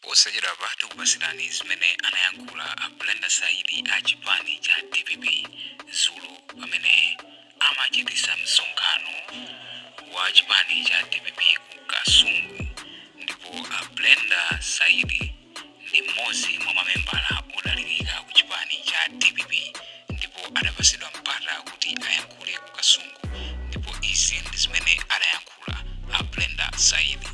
Posachedwa patu kupasirani zimene anayankhula a Brenda Saidi a chipani cha DPP Zulu pamene amachitisa msonkhano wa chipani cha DPP ku Kasungu. Ndipo a Brenda Saidi ndi mmodzi mwa mamembala odalirika ku chipani cha DPP ndipo adapasidwa mpata kuti ayankhule ku Kasungu. Ndipo izi ndi zimene adayankhula a Brenda Saidi.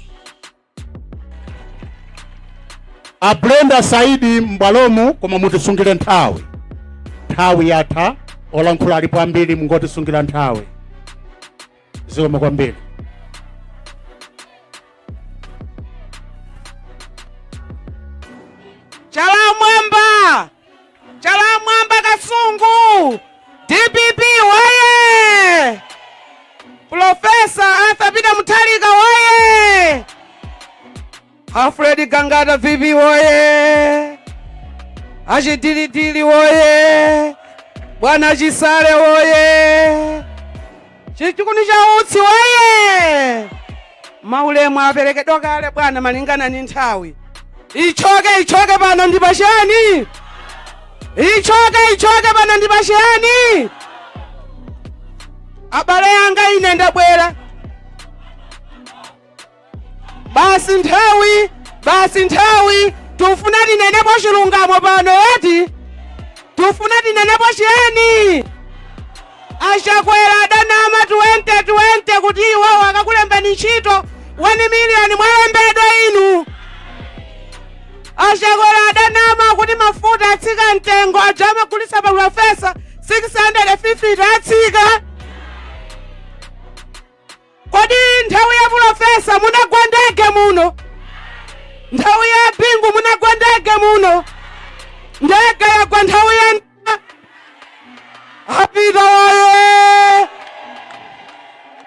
A Brenda Saidi mbwalomu koma mutisungire nthawi yatha olankhula alipo ambiri mungotisungira nthawi zikoma kwambiri. Chalamwamba Kasungu DPP waye, Profesa Arthur Peter Mutharika waye, Alfred Gangata VP woye, Achidilidili woye, Bwana Chisale woye, Chichukuni cha Utsi woye. Maulemu aperekedwa kale bwana malingana ni nthawi. Ichoke pano ndipashani. Ichoke pano ndipashani. Abale yanga ine ndabwera. Basi nthawi tufuna tinenepo chilungamo pano eti tufuna tinenepo chiyani. Achakwera adanama 2020 kuti iwo akakulembeni ntchito 1 million mwalembedwa inu. Achakwera adanama kuti mafuta atsika mtengo ajama kulisa pa Profesa 650 atsika. Kodi nthawi ya Profesa munagwa ndege muno? Nthawi ya Bingu munagwa ndege muno? Ndege yagwa nthawi ya apita waye.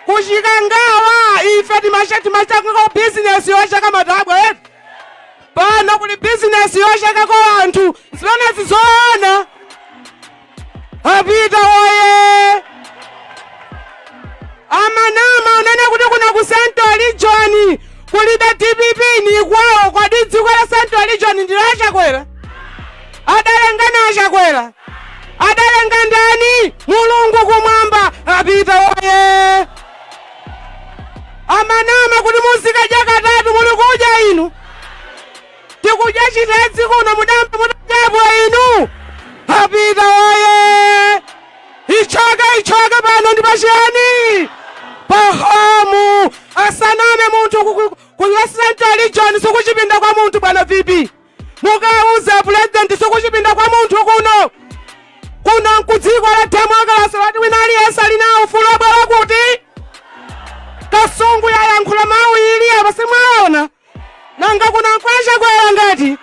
Kuchikangawa ife timachaka kwa business yochaka matabwa etu. Pano kuli business yochaka kwa anthu zimene zizoona. Apita waye. Amanama unene kuti kuna ku Central Region kulibe DPP ni kwawo kwa dziko la Central Region ndi Achakwera. Adalengana Achakwera. Adalenga ndani? Mulungu kumwamba. Apita waye. Amanama kuti muzika jakatatu muli kuja inu. Tikuja chitezi kuno mudambe mudajepo inu. Apita waye. Ichoke pano ndipashani. Pahamu asaname muntu ku Central Region sikuchipinda kwa muntu bwana VP. Mukauza president sikuchipinda kwa muntu kuno kudziko la democracy wati winali yesali nawo fulo bwala kuti Kasungu yayankhula mawili apa simwaona nanga kuna kwasha kwera ngati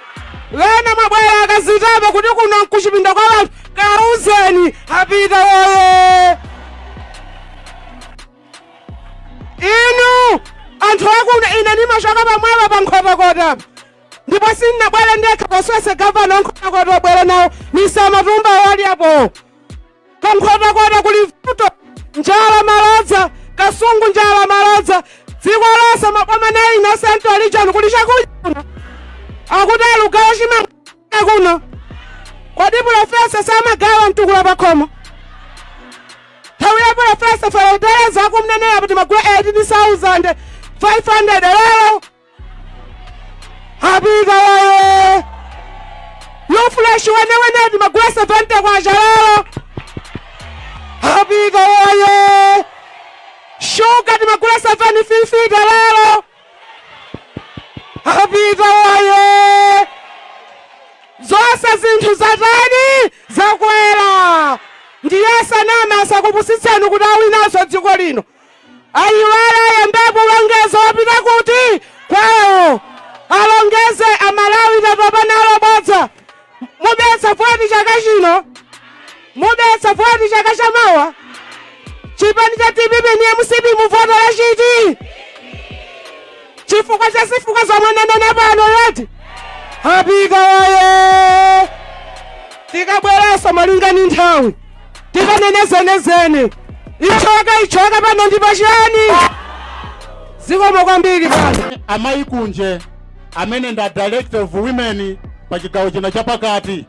wena mabwera akazitaba kuti kuno kuchipinda kwa wanthu kauzeni. Apita woye. Inu anthu akuno ine nimashaka pamwepa pa nkhotakota ndipo sinnabwere ndekha poswese gavana nkhotakota obwera nawo nisamatumba wali apo kankhotakota kuli vuto njala malodza Kasungu njala malodza dziko lonse maboma na ina Central Region kuli chakudya kuno akuti alugawo chimanga kuno. Kodi Profesa samagawa mtukula pakhomo? Nthawi ya Profesa feretereza akumnenera kuti magula 18,500 lero. Apita waye. Lufresh wene magula 70 kwa lero. Apita waye. Sugar magula 750 lero. Apita waye. Zonse zinthu zatani zakwera. Ndiyesa nama asakupusitseni kuti awinaso dziko lino. Ayiwala yembepo ulongezo wapita kuti kwawo alongeze amalawi tatopana alobodza. Mubetsa fuati chaka chino. Mubetsa fuati chaka chamawa. Chipani cha DPP niye musipi muvoto la chiti. Chifukwa cha sifuka za mwananene pano yoti. Apita waye. Tikabwereso malingani nthawi. Tikanenezene. Ichoke pano ndipashani. Zikoma kwambiri pano. Amayi kunje amene nda director of women pa chigawo chino chapakati.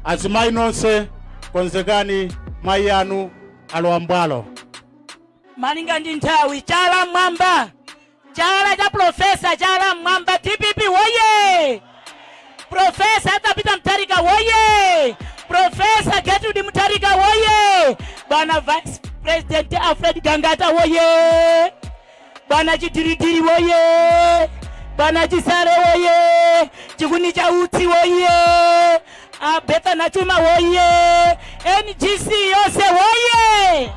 Azimayi nonse konzekani, mayi anu alowa mbwalo. Malinga ndi nthawi, chala mwamba, chala cha profesa chala mwamba. TPP woye! Profesa atapita Mutharika woye! Profesa Gertrude Mutharika woye! Bwana Vice President Alfred Gangata woye! Bwana Chitiritiri woye! Bwana Chisale woye! Chikuni cha Utsi woye! Betha Nachuma woye! NGC yose woye!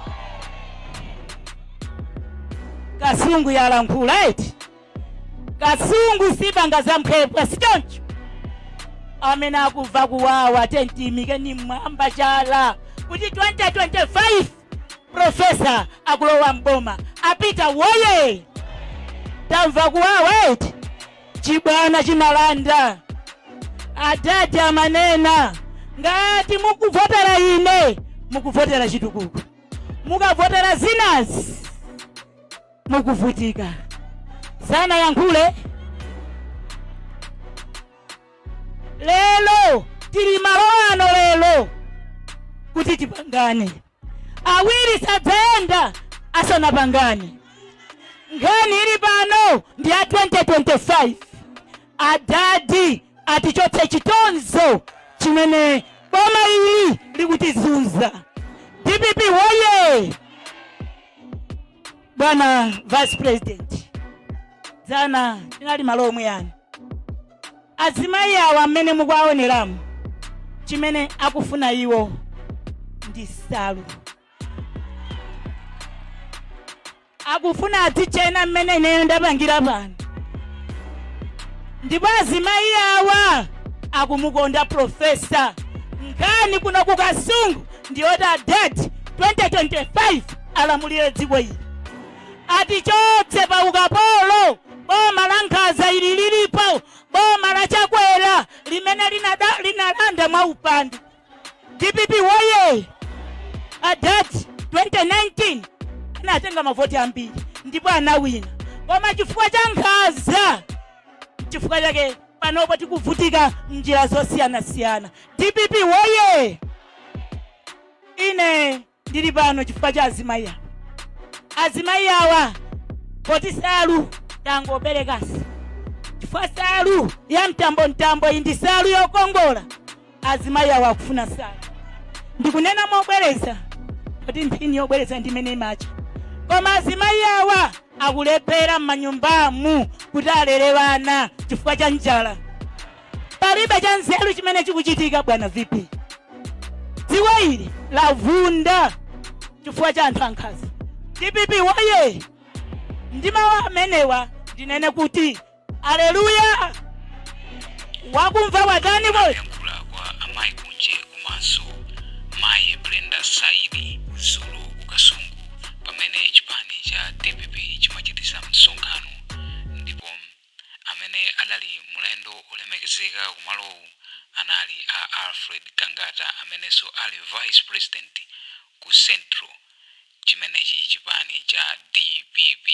Kasungu yalankhula eti Kasungu sibanga zamphepwa sichoncho amene akuva kuwawa tentimike ni mwamba chala kuti 2025 profesa akulowa mboma apita woye. Tamva kuwawa eti Chibwana Chimalanda adati amanena ngati mukuvotera ine mukuvotera chitukuko, mukavotera zinazi mukuvutika. Sana yankhule lelo tili malo ano lelo kuti tipangane, awiri sadzaenda asanapangane. Nkhani ili pano ndi ya 2025 adadi atichotse chitonzo chimene boma ili likutizunza. DPP woye! Bwana Vice President, zana tinali malo omwe yani azimayi awa amene mukuwaoneramu chimene akufuna iwo ndi salu. Akufuna adzichena mmene ine ndapangira pano, ndipo azimayi awa akumukonda profesa. Nkhani kuno ku Kasungu ndiyoti adati 2025 alamulire dziko ili, atichotse pa ukapolo. Boma la Nkhanza ili lilipo, boma la Chakwera limene linalanda mwa upandu. DPP woye! Adati 2019 anatenga mavoti ambiri ndipo anawina, koma chifukwa cha Nkhanza, chifukwa chake panopo tikuvutika njira zosiyana-siyana. DPP woye! Ine ndili pano chifukwa cha azimayi awa. Azimayi awa poti salu tangoperekasi, chifukwa salu ya mtambo indi salu yokongola. Azimayi awa akufuna salu. Ndikunena mobwereza poti mphini yobwereza ndimene macha, koma azimayi awa akulephera m'manyumbamu kuti alere vana chifukwa cha njala. Palibe cha nzeru chimene chikuchitika bwana VP. Dziko ili lavunda chifukwa cha anthu ankhanza. DPP woye! Ndima wa amenewa ndinene kuti aleluya. Wakumva watani boy? Yankula kwa amayi kunje kumaso mayi Brenda Saidi Zulu Kasungu pamene chipani cha DPP chimachitisa msonkhano, ndipo amene adali mulendo olemekezeka kumalowu anali a Alfred Gangata amenenso ali Vice President ku Central chimenechi chipani cha DPP.